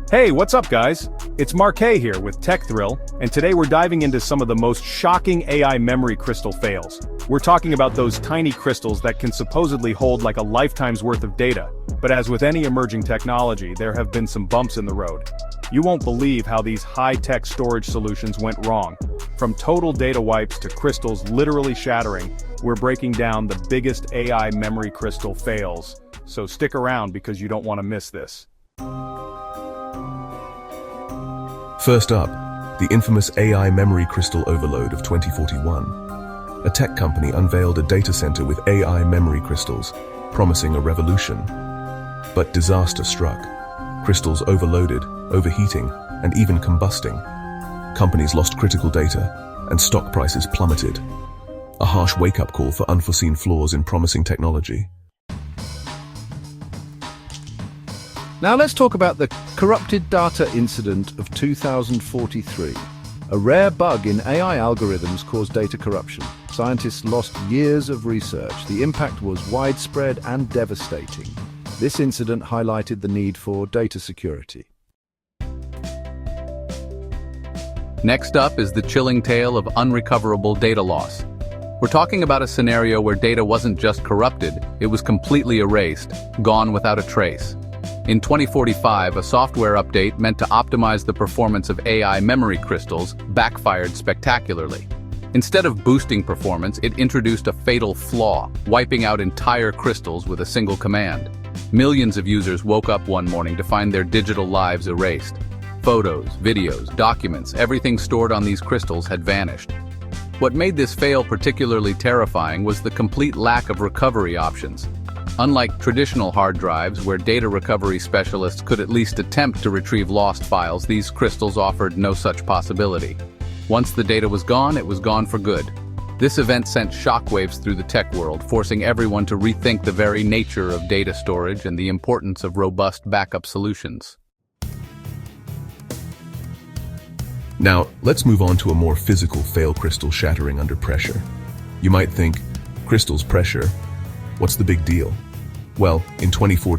Hey, what's up guys? It's Marquet here with TEKTHRILL, and today we're diving into some of the most shocking AI memory crystal fails. We're talking about those tiny crystals that can supposedly hold like a lifetime's worth of data, but as with any emerging technology, there have been some bumps in the road. You won't believe how these high-tech storage solutions went wrong. From total data wipes to crystals literally shattering, we're breaking down the biggest AI memory crystal fails. So stick around because you don't want to miss this. First up, the infamous AI memory crystal overload of 2041. A tech company unveiled a data center with AI memory crystals, promising a revolution. But disaster struck. Crystals overloaded, overheating, and even combusting. Companies lost critical data, and stock prices plummeted. A harsh wake-up call for unforeseen flaws in promising technology. Now let's talk about the corrupted data incident of 2043. A rare bug in AI algorithms caused data corruption. Scientists lost years of research. The impact was widespread and devastating. This incident highlighted the need for data security. Next up is the chilling tale of unrecoverable data loss. We're talking about a scenario where data wasn't just corrupted, it was completely erased, gone without a trace. In 2045, a software update meant to optimize the performance of AI memory crystals backfired spectacularly. Instead of boosting performance, it introduced a fatal flaw, wiping out entire crystals with a single command. Millions of users woke up one morning to find their digital lives erased. Photos, videos, documents, everything stored on these crystals had vanished. What made this fail particularly terrifying was the complete lack of recovery options. Unlike traditional hard drives, where data recovery specialists could at least attempt to retrieve lost files, these crystals offered no such possibility. Once the data was gone, it was gone for good. This event sent shockwaves through the tech world, forcing everyone to rethink the very nature of data storage and the importance of robust backup solutions. Now, let's move on to a more physical fail crystal shattering under pressure. You might think, crystals pressure, what's the big deal? Well, in 2040,